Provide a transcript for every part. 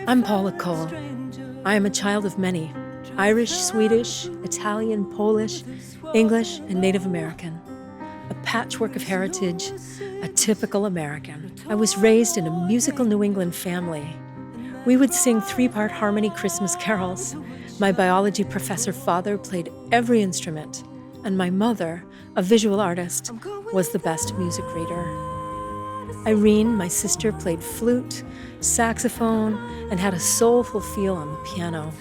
I'm Paula Cole. I am a child of many: Irish, Swedish, Italian, Polish, English, and Native American. A patchwork of heritage, a typical American. I was raised in a musical New England family. We would sing 3-part harmony Christmas carols. My biology professor father played every instrument, and my mother, a visual artist, was the best music reader. Irene, my sister, played flute, saxophone, and had a soulful feel on the piano.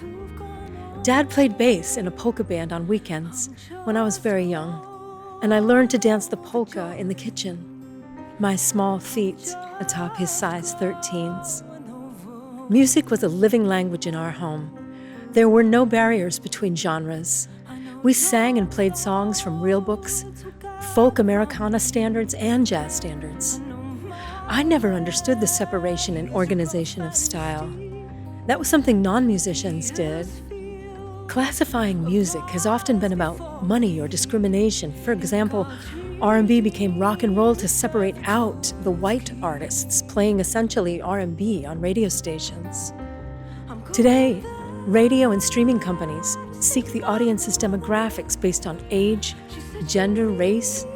Dad played bass in a polka band on weekends when I was very young, and I learned to dance the polka in the kitchen, my small feet atop his size 13s. Music was a living language in our home. There were no barriers between genres. We sang and played songs from real books, folk Americana standards, and jazz standards. I never understood the separation and organization of style. That was something non-musicians did. Classifying music has often been about money or discrimination. For example, R&B became rock and roll to separate out the white artists playing essentially R&B on radio stations. Today, radio and streaming companies seek the audience's demographics based on age, gender, race,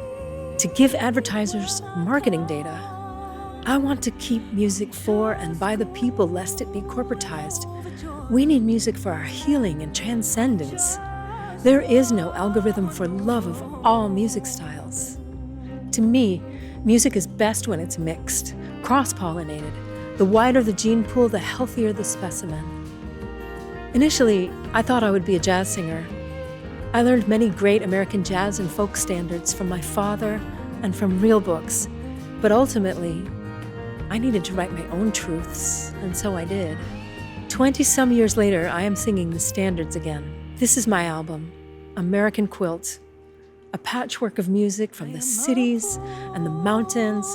to give advertisers marketing data. I want to keep music for and by the people lest it be corporatized. We need music for our healing and transcendence. There is no algorithm for love of all music styles. To me, music is best when it's mixed, cross-pollinated. The wider the gene pool, the healthier the specimen. Initially, I thought I would be a jazz singer. I learned many great American jazz and folk standards from my father and from real books, but ultimately, I needed to write my own truths, and so I did. 20-some years later, I am singing the standards again. This is my album, American Quilt, a patchwork of music from the cities and the mountains,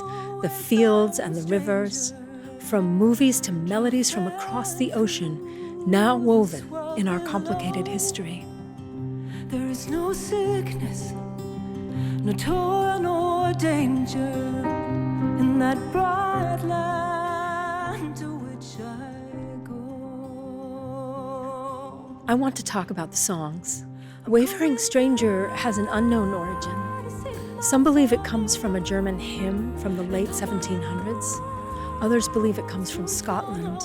the fields and the rivers, from movies to melodies from across the ocean, now woven in our complicated history. There is no sickness, no toil, nor danger in that bright land to which I go. I want to talk about the songs. Wayfaring Stranger has an unknown origin. Some believe it comes from a German hymn from the late 1700s. Others believe it comes from Scotland.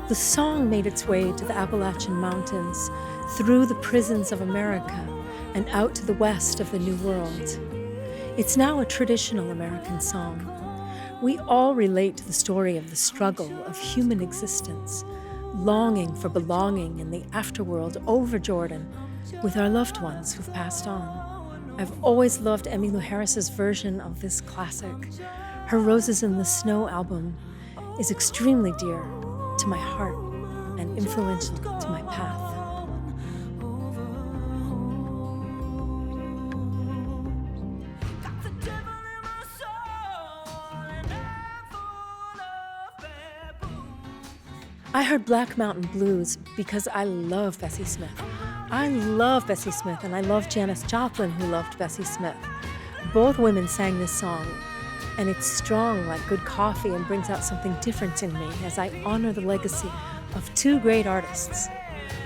The song made its way to the Appalachian Mountains, through the prisons of America, and out to the west of the New World. It's now a traditional American song. We all relate to the story of the struggle of human existence, longing for belonging in the afterworld over Jordan with our loved ones who've passed on. I've always loved Emmylou Harris's version of this classic. Her Roses in the Snow album is extremely dear to my heart and influential to my path. I heard Black Mountain Blues because I love Bessie Smith. I love Bessie Smith, and I love Janis Joplin, who loved Bessie Smith. Both women sang this song, and it's strong like good coffee and brings out something different in me as I honor the legacy of two great artists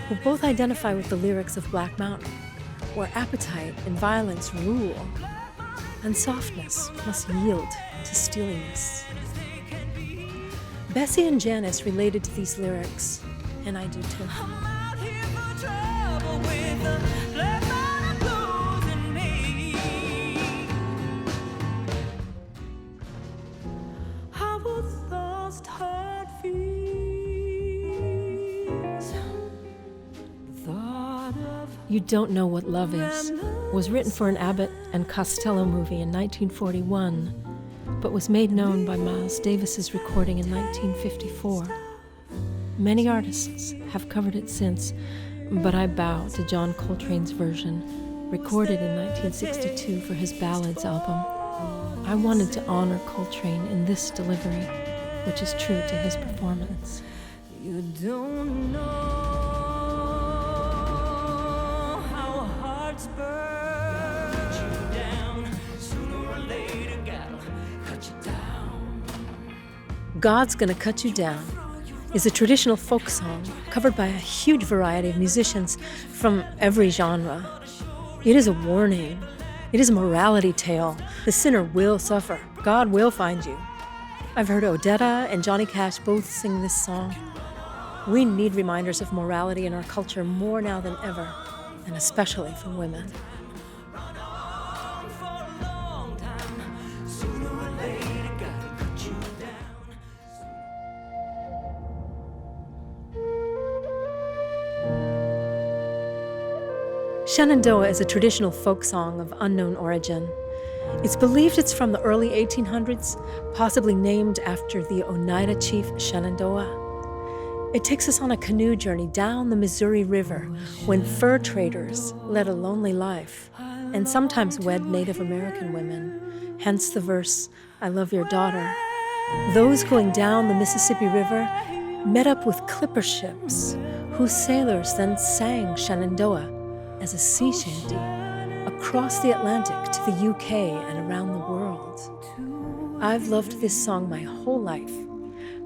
who both identify with the lyrics of Black Mountain, where appetite and violence rule, and softness must yield to steeliness. Bessie and Janis related to these lyrics, and I do too. You Don't Know What Love Is was written for an Abbott and Costello movie in 1941, but was made known by Miles Davis's recording in 1954. Many artists have covered it since, but I bow to John Coltrane's version, recorded in 1962 for his Ballads album. I wanted to honor Coltrane in this delivery, which is true to his performance. You don't know how hearts burn you down. Sooner or later, God will cut you down. God's Gonna Cut You Down is a traditional folk song covered by a huge variety of musicians from every genre. It is a warning. It is a morality tale. The sinner will suffer. God will find you. I've heard Odetta and Johnny Cash both sing this song. We need reminders of morality in our culture more now than ever, and especially from women. Shenandoah is a traditional folk song of unknown origin. It's believed it's from the early 1800s, possibly named after the Oneida chief Shenandoah. It takes us on a canoe journey down the Missouri River when fur traders led a lonely life and sometimes wed Native American women, hence the verse, "I love your daughter." Those going down the Mississippi River met up with clipper ships, whose sailors then sang Shenandoah as a sea shanty across the Atlantic to the UK and around the world. I've loved this song my whole life.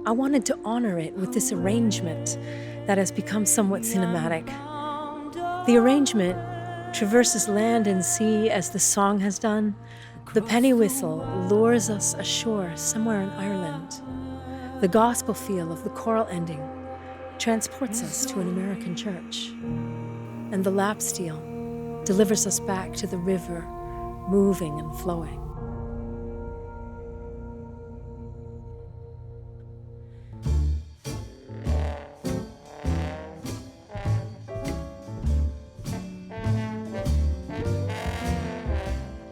I wanted to honor it with this arrangement that has become somewhat cinematic. The arrangement traverses land and sea as the song has done. The penny whistle lures us ashore somewhere in Ireland. The gospel feel of the choral ending transports us to an American church. And the lap steel delivers us back to the river, moving and flowing.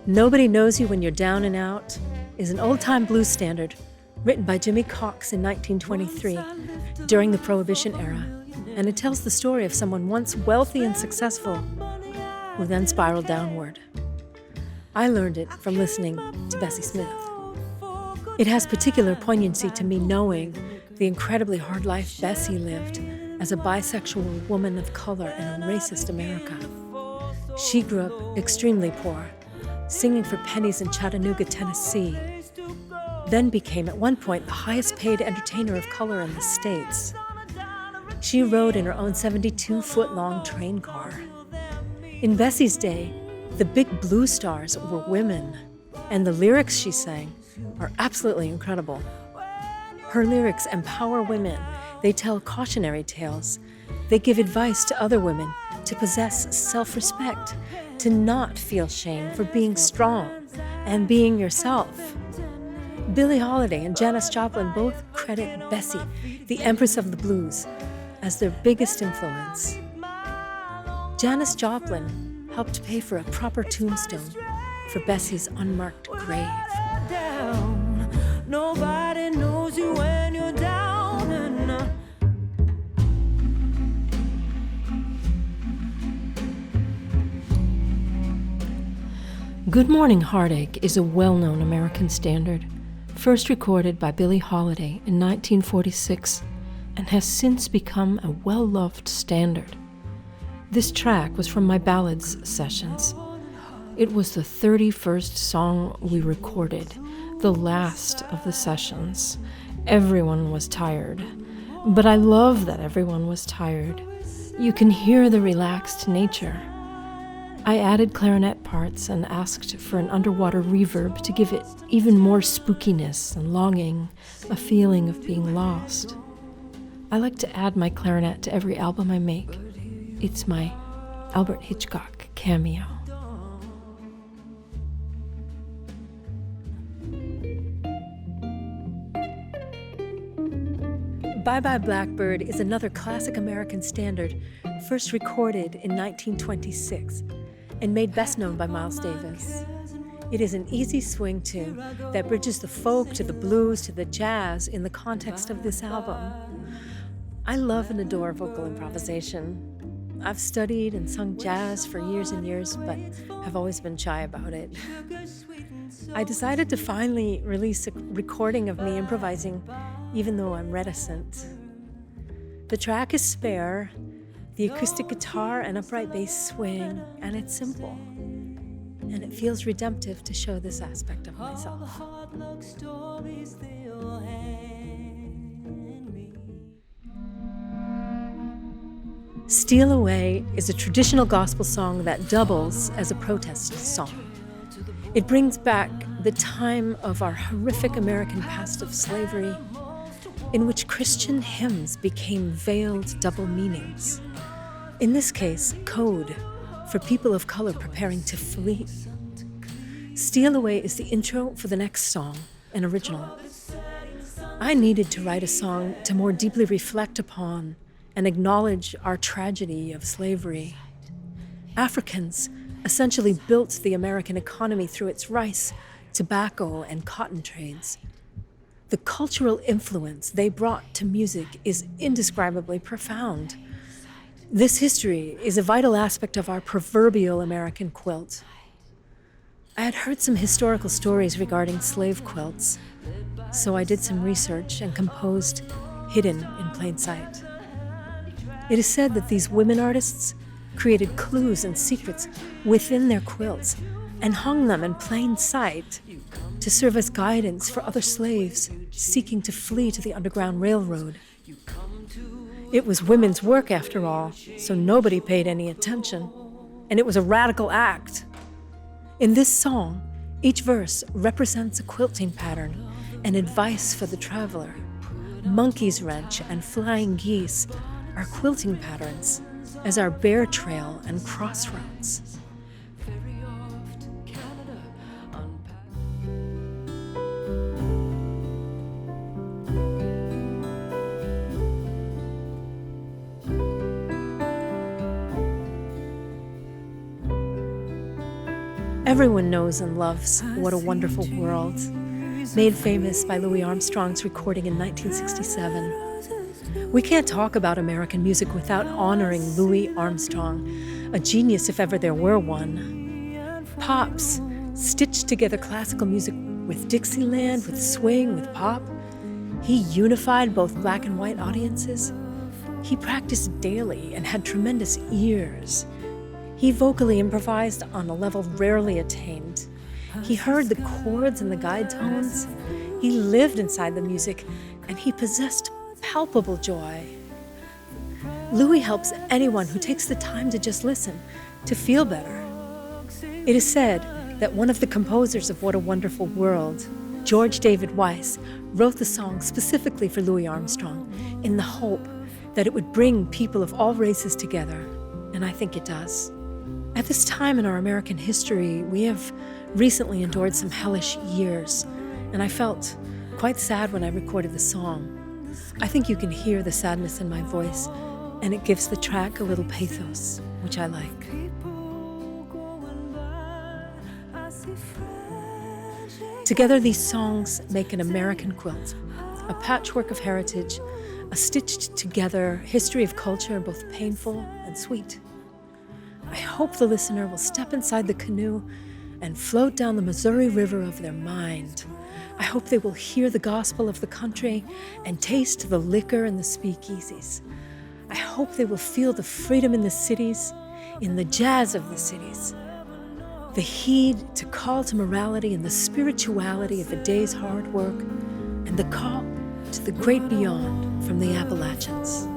Nobody Knows You When You're Down and Out is an old-time blues standard written by Jimmy Cox in 1923 during the Prohibition era, and it tells the story of someone once wealthy and successful who then spiraled downward. I learned it from listening to Bessie Smith. It has particular poignancy to me knowing the incredibly hard life Bessie lived as a bisexual woman of color in a racist America. She grew up extremely poor, singing for pennies in Chattanooga, Tennessee, then became at one point the highest paid entertainer of color in the States. She rode in her own 72-foot-long train car. In Bessie's day, the big blues stars were women, and the lyrics she sang are absolutely incredible. Her lyrics empower women. They tell cautionary tales. They give advice to other women to possess self-respect, to not feel shame for being strong and being yourself. Billie Holiday and Janis Joplin both credit Bessie, the Empress of the Blues, as their biggest influence. Janis Joplin helped pay for a proper tombstone for Bessie's unmarked grave. Nobody knows you when you're down and Good Morning Heartache is a well-known American standard, first recorded by Billie Holiday in 1946, and has since become a well-loved standard. This track was from my ballads sessions. It was the 31st song we recorded, the last of the sessions. Everyone was tired, but I love that everyone was tired. You can hear the relaxed nature. I added clarinet parts and asked for an underwater reverb to give it even more spookiness and longing, a feeling of being lost. I like to add my clarinet to every album I make. It's my Albert Hitchcock cameo. Bye Bye Blackbird is another classic American standard, first recorded in 1926 and made best known by Miles Davis. It is an easy swing tune that bridges the folk to the blues to the jazz in the context of this album. I love and adore vocal improvisation. I've studied and sung jazz for years and years, but have always been shy about it. I decided to finally release a recording of me improvising, even though I'm reticent. The track is spare, the acoustic guitar and upright bass swing, and it's simple. And it feels redemptive to show this aspect of myself. Steal Away is a traditional gospel song that doubles as a protest song. It brings back the time of our horrific American past of slavery, in which Christian hymns became veiled double meanings. In this case, code for people of color preparing to flee. Steal Away is the intro for the next song, an original. I needed to write a song to more deeply reflect upon and acknowledge our tragedy of slavery. Africans essentially built the American economy through its rice, tobacco, and cotton trades. The cultural influence they brought to music is indescribably profound. This history is a vital aspect of our proverbial American quilt. I had heard some historical stories regarding slave quilts, so I did some research and composed Hidden in Plain Sight. It is said that these women artists created clues and secrets within their quilts and hung them in plain sight to serve as guidance for other slaves seeking to flee to the Underground Railroad. It was women's work, after all, so nobody paid any attention, and it was a radical act. In this song, each verse represents a quilting pattern and advice for the traveler. Monkey's wrench and flying geese are quilting patterns, as are bear trail and crossroads. Everyone knows and loves What a Wonderful World, made famous by Louis Armstrong's recording in 1967. We can't talk about American music without honoring Louis Armstrong, a genius if ever there were one. Pops stitched together classical music with Dixieland, with swing, with pop. He unified both black and white audiences. He practiced daily and had tremendous ears. He vocally improvised on a level rarely attained. He heard the chords and the guide tones. He lived inside the music, and he possessed palpable joy. Louis helps anyone who takes the time to just listen to feel better. It is said that one of the composers of What a Wonderful World, George David Weiss, wrote the song specifically for Louis Armstrong in the hope that it would bring people of all races together, and I think it does. At this time in our American history, we have recently endured some hellish years, and I felt quite sad when I recorded the song. I think you can hear the sadness in my voice, and it gives the track a little pathos, which I like. Together, these songs make an American quilt, a patchwork of heritage, a stitched together history of culture, both painful and sweet. I hope the listener will step inside the canoe and float down the Missouri River of their mind. I hope they will hear the gospel of the country and taste the liquor in the speakeasies. I hope they will feel the freedom in the cities, in the jazz of the cities, the heed to call to morality and the spirituality of a day's hard work, and the call to the great beyond from the Appalachians.